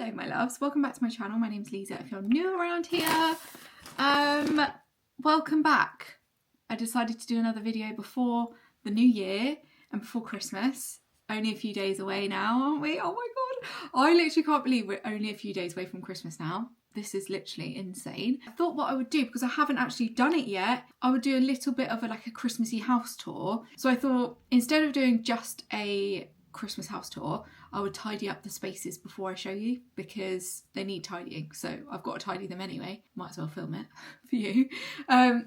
Hello my loves, welcome back to my channel. My name's Liza. If you're new around here, welcome back. I decided to do another video before the new year and before Christmas. Only a few days away now, aren't we? Oh my god, I literally can't believe we're only a few days away from Christmas now. This is literally insane. I thought what I would do, because I haven't actually done it yet, I would do a little bit of a Christmassy house tour. So I thought instead of doing just a Christmas house tour, I would tidy up the spaces before I show you, because they need tidying, so I've got to tidy them anyway. Might as well film it for you.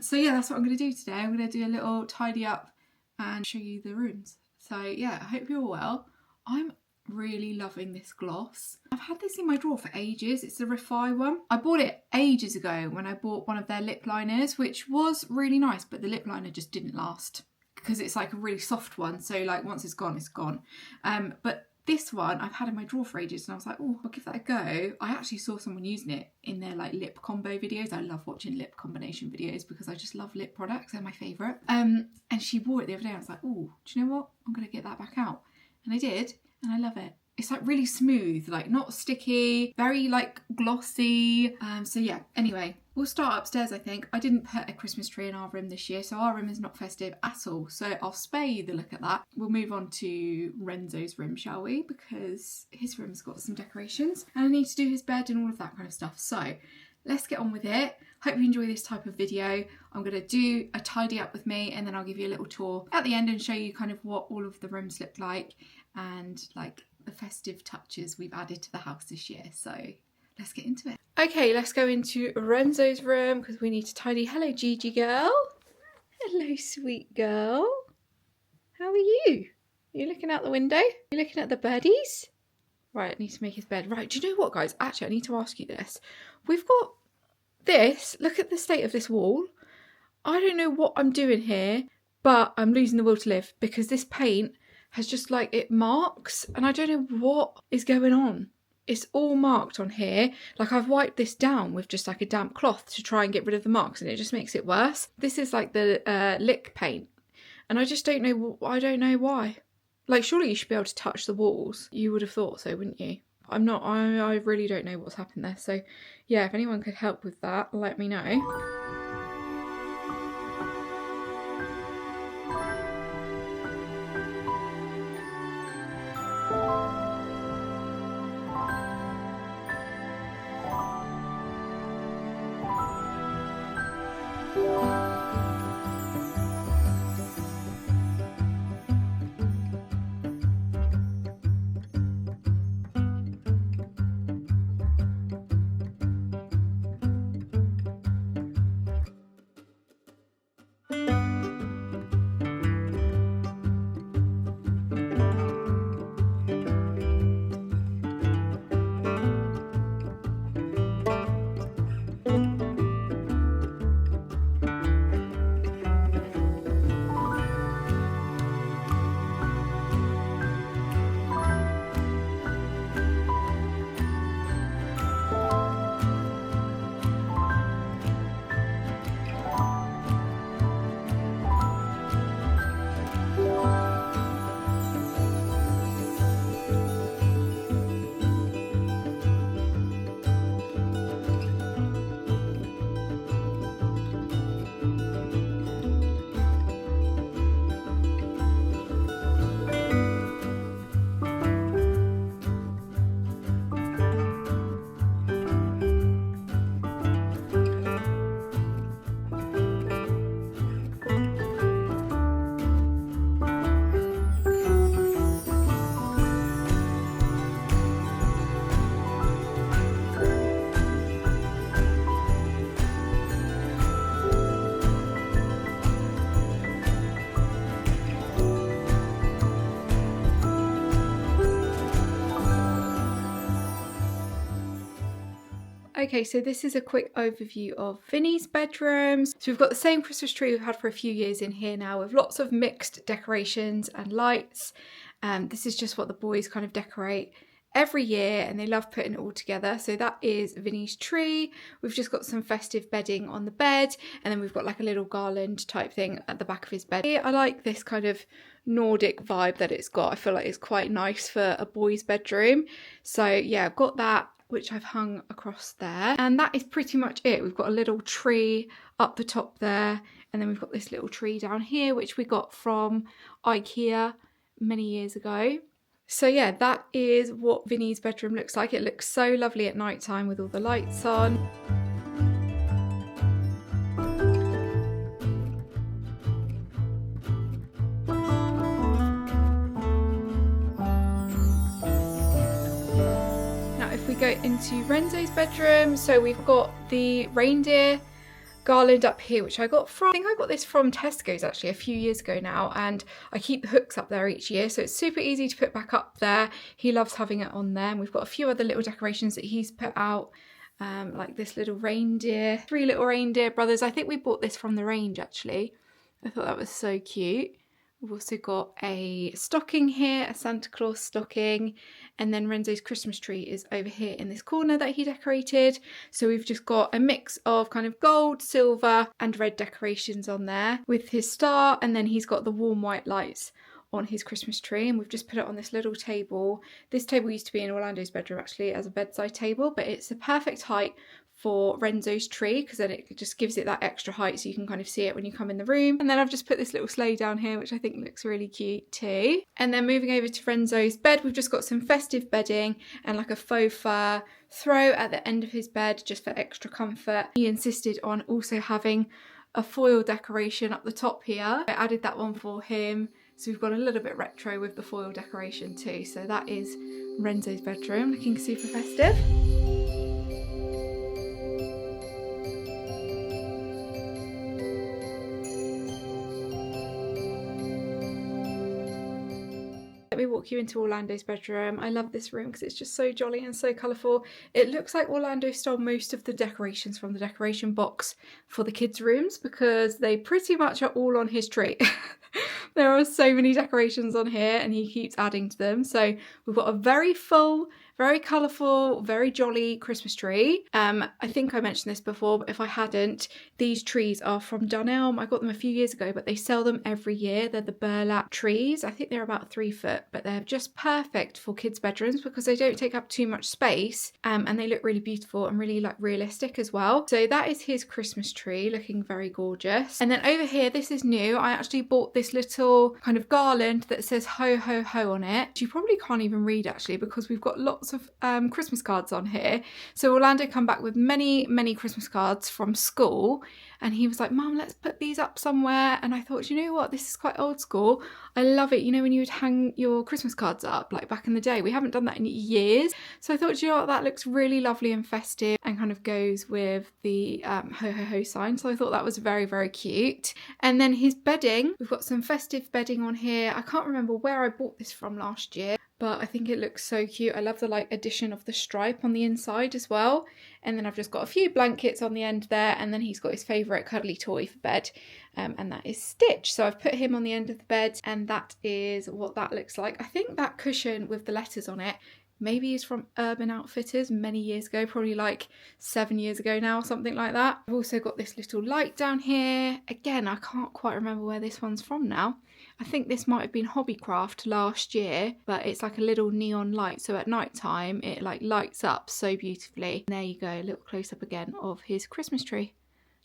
So yeah, that's what I'm going to do today. I'm going to do a little tidy up and show you the rooms. So yeah, I hope you're all well. I'm really loving this gloss. I've had this in my drawer for ages. It's the Refi one. I bought it ages ago when I bought one of their lip liners, which was really nice, but the lip liner just didn't last because it's like a really soft one, so like once it's gone, it's gone. But this one I've had in my drawer for ages and I was like, oh, I'll give that a go. I actually saw someone using it in their like lip combo videos. I love watching lip combination videos because I just love lip products. They're my favourite. And she wore it the other day. I was like, oh, do you know what? I'm going to get that back out. And I did, and I love it. It's like really smooth, like not sticky, very like glossy. So yeah, anyway, we'll start upstairs, I think. I didn't put a Christmas tree in our room this year, so our room is not festive at all. So I'll spare you the look at that. We'll move on to Renzo's room, shall we? Because his room's got some decorations and I need to do his bed and all of that kind of stuff. So let's get on with it. Hope you enjoy this type of video. I'm going to do a tidy up with me and then I'll give you a little tour at the end and show you kind of what all of the rooms look like and like the festive touches we've added to the house this year. So let's get into it. Okay, let's go into Renzo's room because we need to tidy. Hello, Gigi girl. Hello, sweet girl. How are you? Are you looking out the window? You looking at the birdies? Right, I need to make his bed. Right, do you know what, guys? Actually, I need to ask you this. We've got this. Look at the state of this wall. I don't know what I'm doing here, but I'm losing the will to live because this paint has just like it marks and I don't know what is going on. It's all marked on here. Like I've wiped this down with just like a damp cloth to try and get rid of the marks and it just makes it worse. This is like the lick paint and I just don't know. I don't know why. Like surely you should be able to touch the walls. You would have thought so, wouldn't you? I'm not. I really don't know what's happened there. So yeah, if anyone could help with that, let me know. Okay, so this is a quick overview of Vinnies Bedrooms. So we've got the same Christmas tree we've had for a few years in here now with lots of mixed decorations and lights. This is just what the boys kind of decorate every year and they love putting it all together. So that is Vinnie's tree. We've just got some festive bedding on the bed and then we've got like a little garland type thing at the back of his bed. I like this kind of Nordic vibe that it's got. I feel like it's quite nice for a boy's bedroom. So yeah, I've got that. which I've hung across there. And that is pretty much it. We've got a little tree up the top there, and then we've got this little tree down here, which we got from IKEA many years ago. So yeah, that is what Vinnie's bedroom looks like. It looks so lovely at night time with all the lights on. Now if we go into Renzo's bedroom, so we've got the reindeer garland up here, which I got from, I think I got this from Tesco's actually a few years ago now, and I keep the hooks up there each year, so it's super easy to put back up there. He loves having it on there. And we've got a few other little decorations that he's put out, like this little reindeer, 3 little reindeer brothers. I think we bought this from the range actually. I thought that was so cute. We've also got a stocking here, a Santa Claus stocking, and then Renzo's Christmas tree is over here in this corner that he decorated. So we've just got a mix of kind of gold, silver and red decorations on there with his star, and then he's got the warm white lights on his Christmas tree, and we've just put it on this little table. This table used to be in Orlando's bedroom actually as a bedside table, but it's the perfect height for Renzo's tree because then it just gives it that extra height so you can kind of see it when you come in the room. And then I've just put this little sleigh down here, which I think looks really cute too. And then moving over to Renzo's bed, we've just got some festive bedding and like a faux fur throw at the end of his bed just for extra comfort. He insisted on also having a foil decoration up the top here. I added that one for him. So we've got a little bit retro with the foil decoration too. So that is Renzo's bedroom, looking super festive. Let me walk you into Orlando's bedroom. I love this room because it's just so jolly and so colourful. It looks like Orlando stole most of the decorations from the decoration box for the kids' rooms because they pretty much are all on his tree. There are so many decorations on here and he keeps adding to them. So we've got a very full, very colourful, very jolly Christmas tree. I think I mentioned this before, but if I hadn't, these trees are from Dunelm. I got them a few years ago, but they sell them every year. They're the burlap trees. I think they're about 3 foot, but they're just perfect for kids' bedrooms because they don't take up too much space, and they look really beautiful and really like realistic as well. So that is his Christmas tree, looking very gorgeous. And then over here, this is new. I actually bought this little kind of garland that says ho ho ho on it. You probably can't even read actually because we've got lots of Christmas cards on here. So Orlando come back with many Christmas cards from school, and he was like, Mum, let's put these up somewhere. And I thought, you know what, this is quite old school. I love it. You know, when you would hang your Christmas cards up like back in the day, we haven't done that in years. So I thought, you know what, that looks really lovely and festive and kind of goes with the ho ho ho sign. So I thought that was very cute. And then his bedding, we've got some festive bedding on here. I can't remember where I bought this from last year, but I think it looks so cute. I love the like addition of the stripe on the inside as well. And then I've just got a few blankets on the end there, and then he's got his favourite cuddly toy for bed, and that is Stitch. So I've put him on the end of the bed, and that is what that looks like. I think that cushion with the letters on it maybe is from Urban Outfitters many years ago, probably like 7 years ago now, something like that. I've also got this little light down here. Again, I can't quite remember where this one's from now. I think this might have been Hobbycraft last year, but it's like a little neon light. So at night time, it like lights up so beautifully. And there you go, a little close up again of his Christmas tree.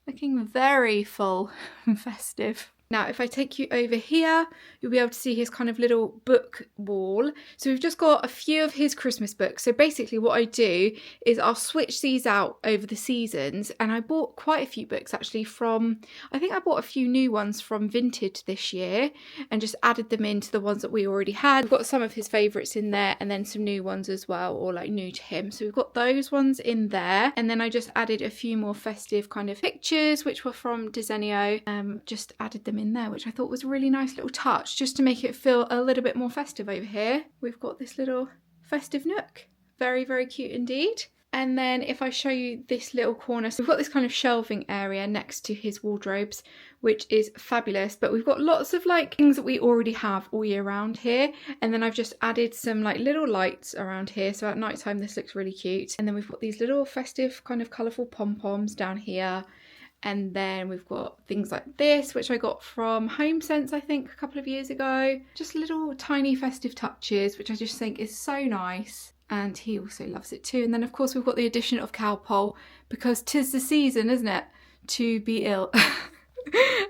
Looking very full and festive. Now, if I take you over here, you'll be able to see his kind of little book wall. So we've just got a few of his Christmas books. So basically what I do is I'll switch these out over the seasons. And I bought quite a few books actually from, I think I bought a few new ones from Vinted this year and just added them into the ones that we already had. We've got some of his favourites in there and then some new ones as well, or like new to him. So we've got those ones in there. And then I just added a few more festive kind of pictures, which were from Desenio. Just added them in there, which I thought was a really nice little touch just to make it feel a little bit more festive over here. We've got this little festive nook. Very cute indeed. And then if I show you this little corner, so we've got this kind of shelving area next to his wardrobes, which is fabulous, but we've got lots of like things that we already have all year round here. And then I've just added some like little lights around here. So at night time, this looks really cute. And then we've got these little festive kind of colourful pom-poms down here. And then we've got things like this, which I got from HomeSense, I think, a couple of years ago. Just little tiny festive touches, which I just think is so nice. and he also loves it too. And then of course we've got the addition of cowpole, because 'tis the season, isn't it, to be ill.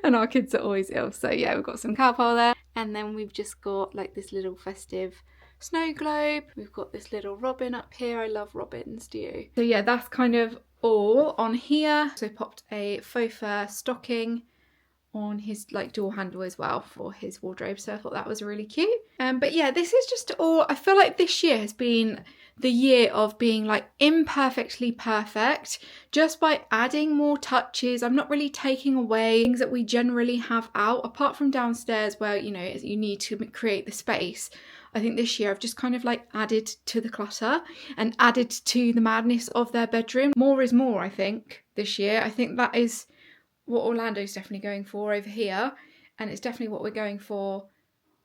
And our kids are always ill, so yeah, we've got some cowpole there. And then we've just got like this little festive snow globe. We've got this little robin up here. I love robins, do you? So yeah, that's kind of all on here. So popped a faux fur stocking on his like door handle as well for his wardrobe, so I thought that was really cute. But yeah, this is just all, I feel like this year has been the year of being like imperfectly perfect, just by adding more touches. I'm not really taking away things that we generally have out, apart from downstairs where, you know, you need to create the space. I think this year I've just kind of like added to the clutter and added to the madness of their bedroom. More is more, I think, this year. I think that is what Orlando's definitely going for over here, and it's definitely what we're going for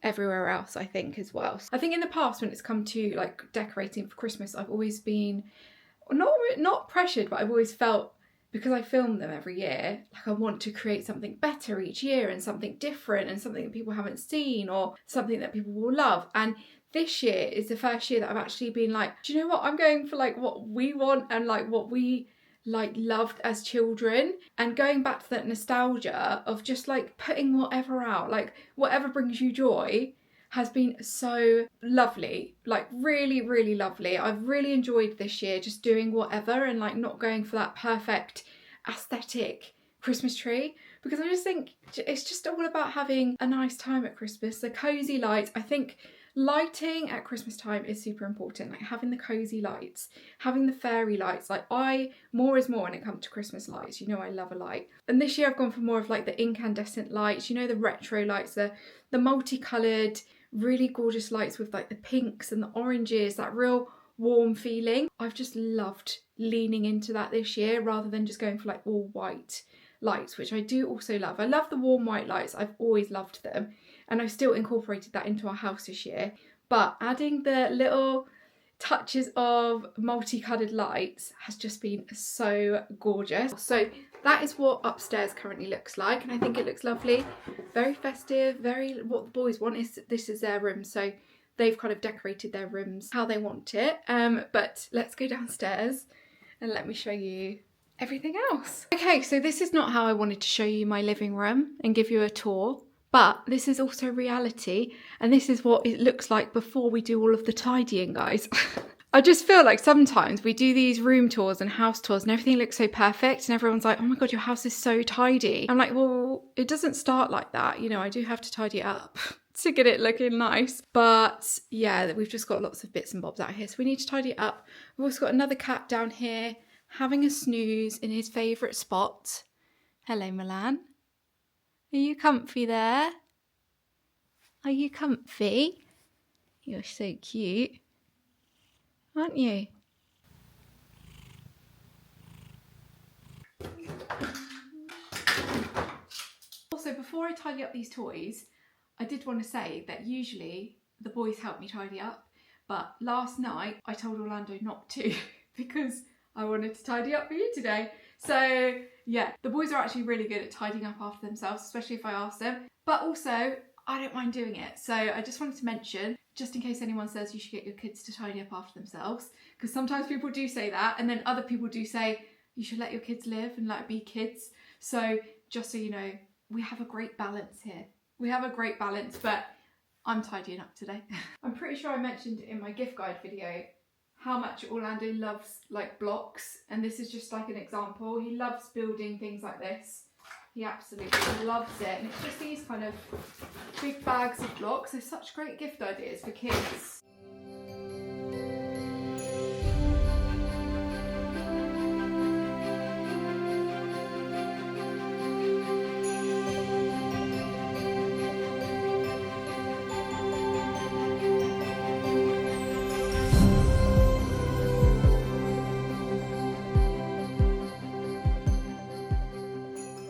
everywhere else, I think, as well. I think in the past, when it's come to like decorating for Christmas, I've always been not pressured, but I've always felt, because I film them every year, like I want to create something better each year and something different and something that people haven't seen or something that people will love. And this year is the first year that I've actually been like, do you know what, I'm going for like what we want and like what we like loved as children, and going back to that nostalgia of just like putting whatever out, like whatever brings you joy, has been so lovely, like really, really lovely. I've really enjoyed this year just doing whatever and like not going for that perfect aesthetic Christmas tree, because I just think it's just all about having a nice time at Christmas. The cozy lights, I think lighting at Christmas time is super important, like having the cozy lights, having the fairy lights. Like more is more when it comes to Christmas lights, you know I love a light. And this year I've gone for more of like the incandescent lights, you know, the retro lights, the multicoloured, really gorgeous lights with like the pinks and the oranges, that real warm feeling. I've just loved leaning into that this year rather than just going for like all white lights, which I do also love. I love the warm white lights, I've always loved them, and I've still incorporated that into our house this year. But adding the little touches of multicoloured lights has just been so gorgeous. So that is what upstairs currently looks like, and I think it looks lovely. Very festive, very what the boys want. Is this is their room, so they've kind of decorated their rooms how they want it. But let's go downstairs and let me show you everything else. Okay, so this is not how I wanted to show you my living room and give you a tour, but this is also reality, and this is what it looks like before we do all of the tidying, guys. I just feel like sometimes we do these room tours and house tours and everything looks so perfect and everyone's like, oh my god, your house is so tidy. I'm like, well, it doesn't start like that, you know, I do have to tidy it up to get it looking nice. But yeah, we've just got lots of bits and bobs out here, so we need to tidy it up. We've also got another cat down here having a snooze in his favourite spot. Hello, Milan. Are you comfy there? Are you comfy? You're so cute, aren't you? Also, before I tidy up these toys, I did want to say that usually the boys help me tidy up, but last night I told Orlando not to because I wanted to tidy up for you today. So yeah, the boys are actually really good at tidying up after themselves, especially if I ask them. But also, I don't mind doing it. So I just wanted to mention, just in case anyone says you should get your kids to tidy up after themselves, because sometimes people do say that, and then other people do say you should let your kids live and like be kids. So just so you know, we have a great balance here. We have a great balance, but I'm tidying up today. I'm pretty sure I mentioned in my gift guide video how much Orlando loves like blocks, and this is just like an example. He loves building things like this. He absolutely loves it, and it's just these kind of big bags of blocks. They're such great gift ideas for kids.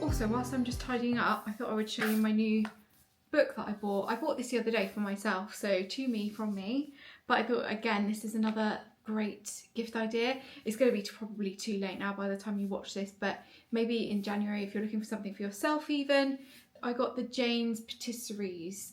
Also, whilst I'm just tidying up, I thought I would show you my new book that I bought. I bought this the other day for myself, so to me, from me. But I thought, again, this is another great gift idea. It's going to be probably too late now by the time you watch this, but maybe in January if you're looking for something for yourself even. I got the Jane's Patisseries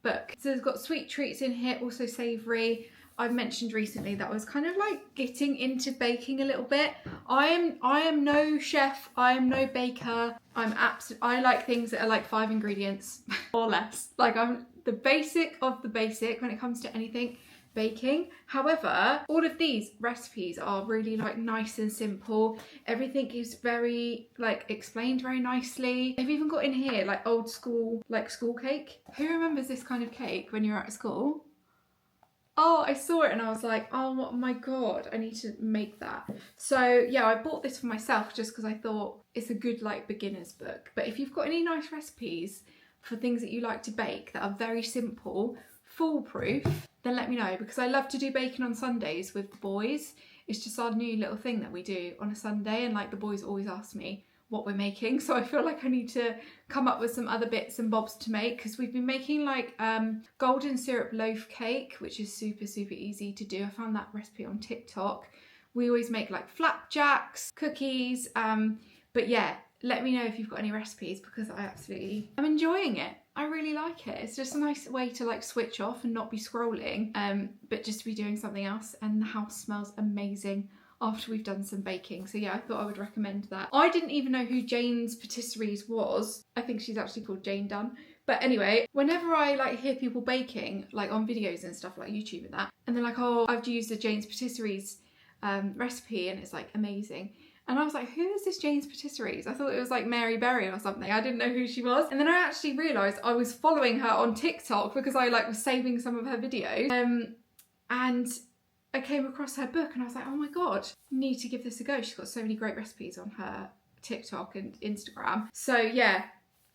book. So it's got sweet treats in here, also savoury. I've mentioned recently that I was kind of like getting into baking a little bit. I am no chef, I am no baker. I like things that are like 5 ingredients or less. Like I'm the basic of the basic when it comes to anything baking. However, all of these recipes are really like nice and simple. Everything is very like explained very nicely. They've even got in here like old school, like school cake. Who remembers this kind of cake when you're at school? Oh, I saw it and I was like, oh my god, I need to make that. So yeah, I bought this for myself just because I thought it's a good like beginner's book. But if you've got any nice recipes for things that you like to bake that are very simple, foolproof, then let me know, because I love to do baking on Sundays with the boys. It's just our new little thing that we do on a Sunday, and like the boys always ask me what we're making, so I feel like I need to come up with some other bits and bobs to make, because we've been making like golden syrup loaf cake, which is super easy to do. I found that recipe on TikTok. We always make like flapjacks, cookies, but yeah, let me know if you've got any recipes, because I'm enjoying it. I really like it. It's just a nice way to like switch off and not be scrolling, but just to be doing something else, and the house smells amazing after we've done some baking. So yeah, I thought I would recommend that. I didn't even know who Jane's Patisseries was. I think she's actually called Jane Dunn. But anyway, whenever I like hear people baking, like on videos and stuff like YouTube and that, and they're like, oh, I've used the Jane's Patisseries recipe and it's like amazing. And I was like, who is this Jane's Patisseries? I thought it was like Mary Berry or something. I didn't know who she was. And then I actually realised I was following her on TikTok because I like was saving some of her videos. And I came across her book and I was like, oh my god, need to give this a go. She's got so many great recipes on her TikTok and Instagram. So yeah,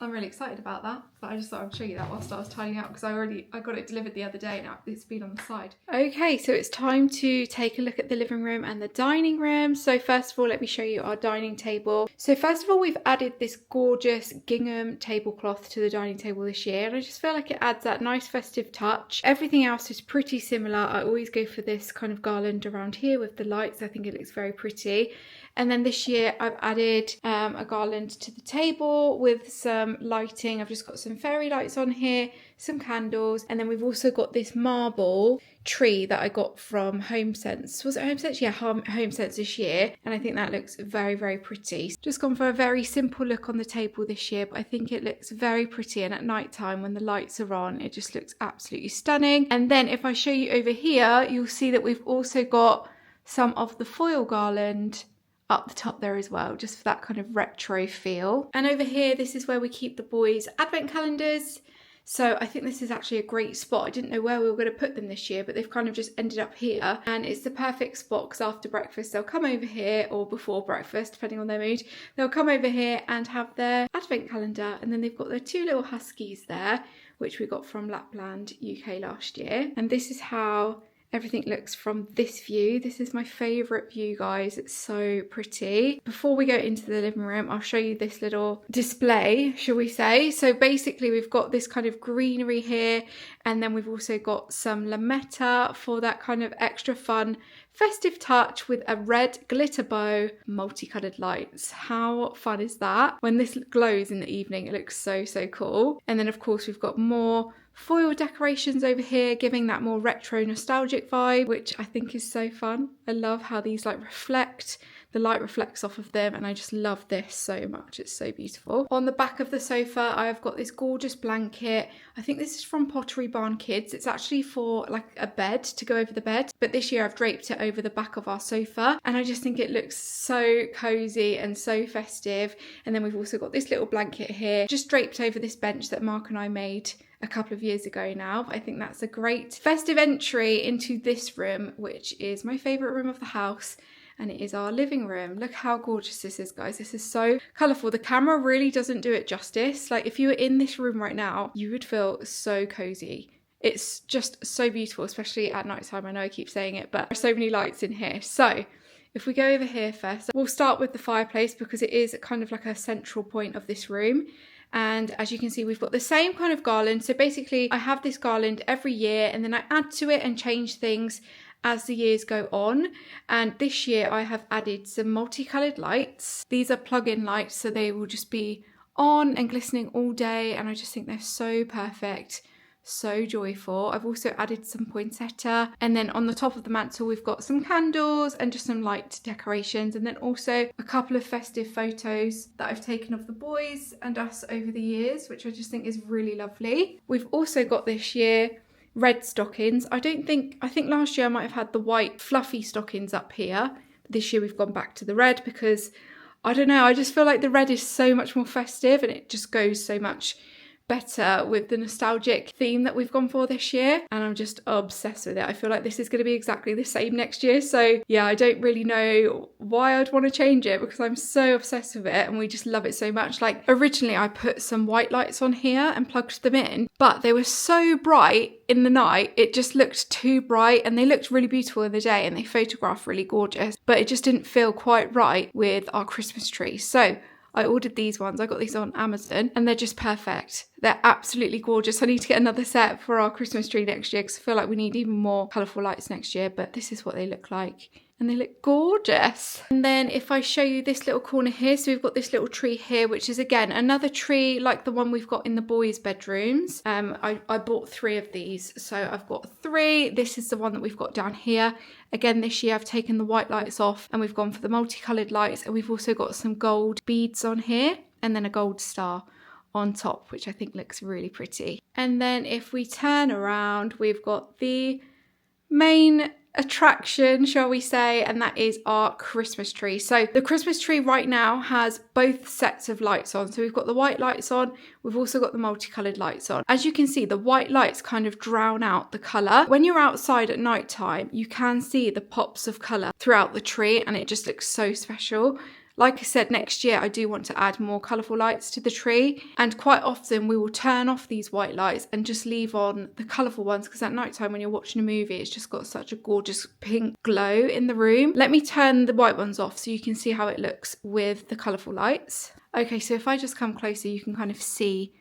I'm really excited about that, but I just thought I'd show you that whilst I was tidying up, because I got it delivered the other day and it's been on the side. Okay, so it's time to take a look at the living room and the dining room. So first of all, let me show you our dining table. So first of all, we've added this gorgeous gingham tablecloth to the dining table this year, and I just feel like it adds that nice festive touch. Everything else is pretty similar. I always go for this kind of garland around here with the lights. I think it looks very pretty. And then this year I've added a garland to the table with some lighting. I've just got some fairy lights on here, some candles, and then we've also got this marble tree that I got from HomeSense. Was it HomeSense? Yeah, HomeSense this year, and I think that looks very pretty. Just gone for a very simple look on the table this year, but I think it looks very pretty, and at night time when the lights are on, it just looks absolutely stunning. And then if I show you over here, you'll see that we've also got some of the foil garland up the top there as well, just for that kind of retro feel. And over here, this is where we keep the boys' advent calendars. So I think this is actually a great spot. I didn't know where we were going to put them this year, but they've kind of just ended up here. And it's the perfect spot because after breakfast, they'll come over here, or before breakfast, depending on their mood. They'll come over here and have their advent calendar. And then they've got their 2 little huskies there, which we got from Lapland, UK last year. And this is how everything looks from this view. This is my favourite view, guys. It's so pretty. Before we go into the living room, I'll show you this little display, shall we say. So basically we've got this kind of greenery here, and then we've also got some lametta for that kind of extra fun festive touch with a red glitter bow, multicoloured lights. How fun is that? When this glows in the evening, it looks so cool. And then of course we've got more foil decorations over here, giving that more retro nostalgic vibe, which I think is so fun. I love how these like reflect, the light reflects off of them, and I just love this so much. It's so beautiful. On the back of the sofa, I've got this gorgeous blanket. I think this is from Pottery Barn Kids. It's actually for like a bed to go over the bed, but this year I've draped it over the back of our sofa, and I just think it looks so cozy and so festive. And then we've also got this little blanket here, just draped over this bench that Mark and I made a couple of years ago now. I think that's a great festive entry into this room, which is my favourite room of the house, and it is our living room. Look how gorgeous this is, guys. This is so colourful. The camera really doesn't do it justice. Like if you were in this room right now, you would feel so cosy. It's just so beautiful, especially at night time. I know I keep saying it, but there's so many lights in here. So if we go over here first, we'll start with the fireplace because it is kind of like a central point of this room. And as you can see, we've got the same kind of garland. So basically I have this garland every year, and then I add to it and change things as the years go on. And this year I have added some multicoloured lights. These are plug-in lights, so they will just be on and glistening all day, and I just think they're so perfect so joyful. I've also added some poinsettia, and then on the top of the mantle we've got some candles and just some light decorations, and then also a couple of festive photos that I've taken of the boys and us over the years, which I just think is really lovely. We've also got this year red stockings. I think last year I might have had the white fluffy stockings up here. This year we've gone back to the red because I don't know, I just feel like the red is so much more festive and it just goes so much better with the nostalgic theme that we've gone for this year, and I'm just obsessed with it. I feel like this is going to be exactly the same next year, so yeah, I don't really know why I'd want to change it because I'm so obsessed with it and we just love it so much. Like originally I put some white lights on here and plugged them in, but they were so bright in the night, it just looked too bright, and they looked really beautiful in the day and they photographed really gorgeous, but it just didn't feel quite right with our Christmas tree. So I ordered these ones. I got these on Amazon and they're just perfect. They're absolutely gorgeous. I need to get another set for our Christmas tree next year because I feel like we need even more colourful lights next year, but this is what they look like. And they look gorgeous. And then if I show you this little corner here, so we've got this little tree here, which is again another tree like the one we've got in the boys' bedrooms. I bought 3 of these, so I've got 3. This is the one that we've got down here. Again, this year I've taken the white lights off and we've gone for the multicoloured lights, and we've also got some gold beads on here and then a gold star on top, which I think looks really pretty. And then if we turn around, we've got the main attraction, shall we say, and that is our Christmas tree. So the Christmas tree right now has both sets of lights on. So we've got the white lights on, we've also got the multicoloured lights on. As you can see, the white lights kind of drown out the colour. When you're outside at night time, you can see the pops of colour throughout the tree and it just looks so special. Like I said, next year I do want to add more colourful lights to the tree, and quite often we will turn off these white lights and just leave on the colourful ones, because at night time when you're watching a movie it's just got such a gorgeous pink glow in the room. Let me turn the white ones off so you can see how it looks with the colourful lights. Okay, so if I just come closer you can kind of see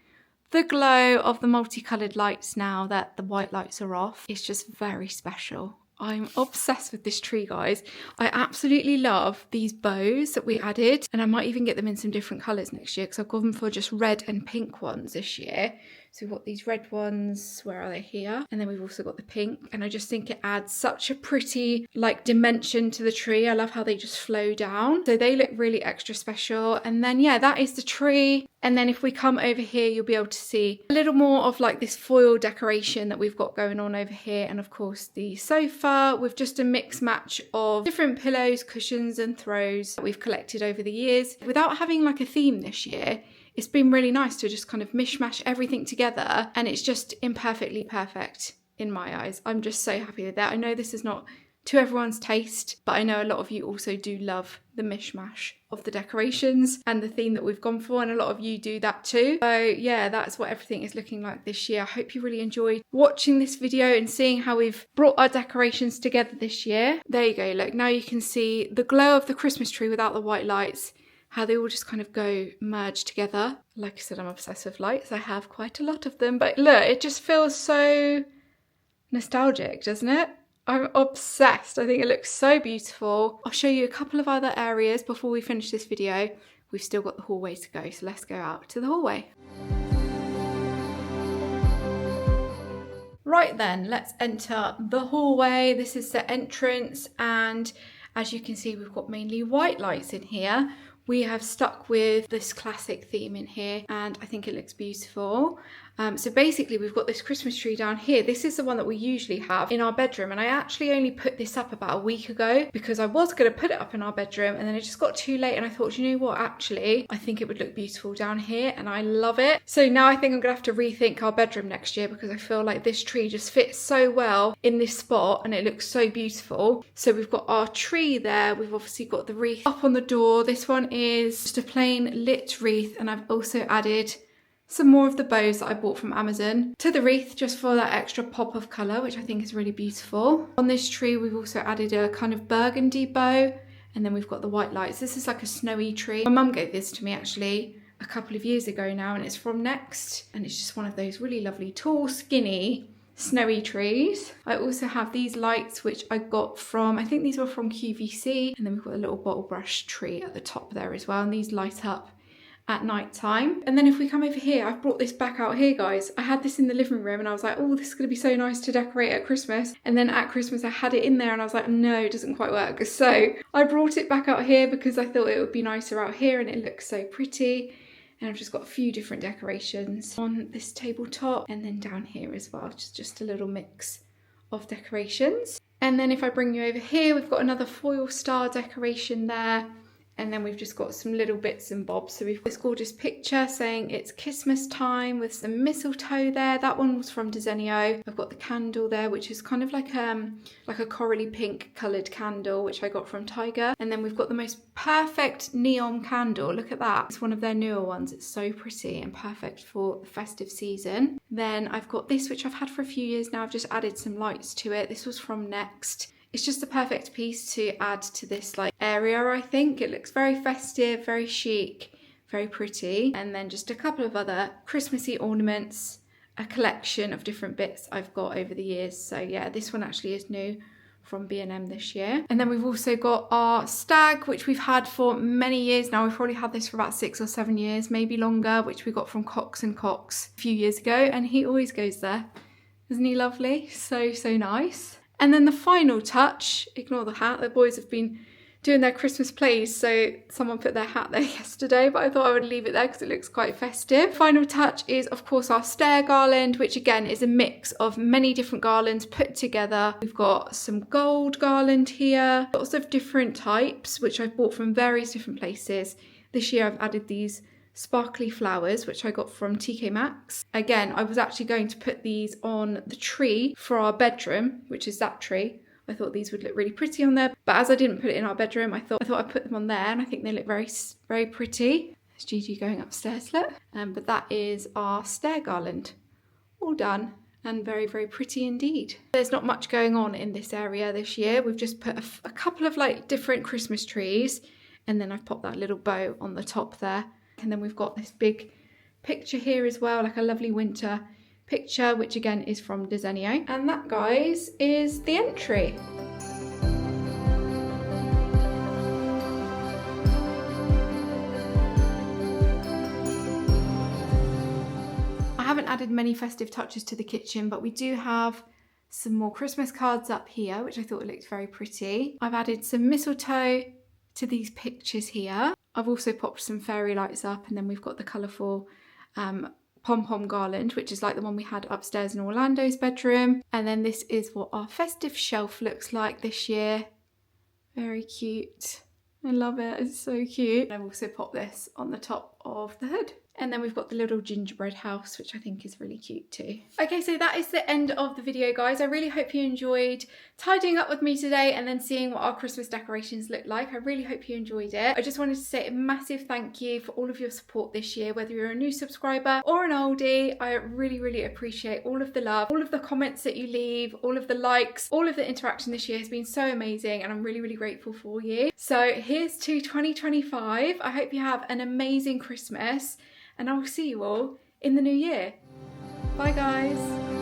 the glow of the multicoloured lights now that the white lights are off. It's just very special. I'm obsessed with this tree, guys. I absolutely love these bows that we added, and I might even get them in some different colours next year because I've gone for just red and pink ones this year. So we've got these red ones, where are they? Here. And then we've also got the pink, and I just think it adds such a pretty like dimension to the tree. I love how they just flow down. So they look really extra special. And then yeah, that is the tree. And then if we come over here, you'll be able to see a little more of like this foil decoration that we've got going on over here. And of course the sofa with just a mix match of different pillows, cushions and throws that we've collected over the years. Without having like a theme this year, it's been really nice to just kind of mishmash everything together, and it's just imperfectly perfect in my eyes. I'm just so happy with that. I know this is not to everyone's taste, but I know a lot of you also do love the mishmash of the decorations and the theme that we've gone for, and a lot of you do that too. So yeah, that's what everything is looking like this year. I hope you really enjoyed watching this video and seeing how we've brought our decorations together this year. There you go, look, now you can see the glow of the Christmas tree without the white lights, how they all just kind of go merge together. Like I said, I'm obsessed with lights. I have quite a lot of them, but look, it just feels so nostalgic, doesn't it? I'm obsessed. I think it looks so beautiful. I'll show you a couple of other areas before we finish this video. We've still got the hallway to go, so let's go out to the hallway. Right then, let's enter the hallway. This is the entrance, and as you can see, we've got mainly white lights in here. We have stuck with this classic theme in here, and I think it looks beautiful. So basically we've got this Christmas tree down here. This is the one that we usually have in our bedroom, and I actually only put this up about a week ago because I was going to put it up in our bedroom, and then it just got too late, and I thought, you know what, actually I think it would look beautiful down here, and I love it. So now I think I'm gonna have to rethink our bedroom next year because I feel like this tree just fits so well in this spot and it looks so beautiful. So we've got our tree there, we've obviously got the wreath up on the door. This one is just a plain lit wreath, and I've also added some more of the bows that I bought from Amazon to the wreath just for that extra pop of colour, which I think is really beautiful. On this tree we've also added a kind of burgundy bow, and then we've got the white lights. This is like a snowy tree. My mum gave this to me actually a couple of years ago now, and it's from Next, and it's just one of those really lovely tall skinny snowy trees. I also have these lights which I got from, I think these were from QVC, and then we've got a little bottle brush tree at the top there as well, and these light up at night time. And then if we come over here, I've brought this back out here, guys. I had this in the living room and I was like, oh, this is going to be so nice to decorate at Christmas. And then at Christmas I had it in there and I was like, no, it doesn't quite work. So I brought it back out here because I thought it would be nicer out here and it looks so pretty. And I've just got a few different decorations on this tabletop and then down here as well, just a little mix of decorations. And then if I bring you over here, we've got another foil star decoration there. And then we've just got some little bits and bobs. So we've got this gorgeous picture saying it's Christmas time with some mistletoe there. That one was from Decor. I've got the candle there, which is kind of like a corally pink coloured candle, which I got from Tiger. And then we've got the most perfect neon candle. Look at that. It's one of their newer ones. It's so pretty and perfect for the festive season. Then I've got this, which I've had for a few years now. I've just added some lights to it. This was from Next. It's just a perfect piece to add to this like area, I think. It looks very festive, very chic, very pretty. And then just a couple of other Christmassy ornaments, a collection of different bits I've got over the years. So yeah, this one actually is new from B&M this year. And then we've also got our stag, which we've had for many years now. We've probably had this for about 6 or 7 years, maybe longer, which we got from Cox & Cox a few years ago. And he always goes there. Isn't he lovely? So, so nice. And then the final touch, ignore the hat, the boys have been doing their Christmas plays, so someone put their hat there yesterday, but I thought I would leave it there because it looks quite festive. Final touch is, of course, our stair garland, which again is a mix of many different garlands put together. We've got some gold garland here, lots of different types, which I've bought from various different places. This year I've added these sparkly flowers, which I got from TK Maxx. Again, I was actually going to put these on the tree for our bedroom, which is that tree. I thought these would look really pretty on there, but as I didn't put it in our bedroom, I thought I'd put them on there, and I think they look very, very pretty. There's Gigi going upstairs, look. But that is our stair garland, all done. And very, very pretty indeed. There's not much going on in this area this year. We've just put a couple of like different Christmas trees, and then I've popped that little bow on the top there. And then we've got this big picture here as well, like a lovely winter picture, which again is from Decor. And that, guys, is the entry. I haven't added many festive touches to the kitchen, but we do have some more Christmas cards up here, which I thought looked very pretty. I've added some mistletoe to these pictures here. I've also popped some fairy lights up, and then we've got the colourful pom-pom garland, which is like the one we had upstairs in Orlando's bedroom. And then this is what our festive shelf looks like this year. Very cute. I love it, it's so cute. And I've also popped this on the top of the hood. And then we've got the little gingerbread house, which I think is really cute too. Okay, so that is the end of the video, guys. I really hope you enjoyed tidying up with me today and then seeing what our Christmas decorations look like. I really hope you enjoyed it. I just wanted to say a massive thank you for all of your support this year, whether you're a new subscriber or an oldie. I really, really appreciate all of the love, all of the comments that you leave, all of the likes, all of the interaction this year has been so amazing, and I'm really, really grateful for you. So here's to 2025. I hope you have an amazing Christmas, and I will see you all in the new year. Bye, guys.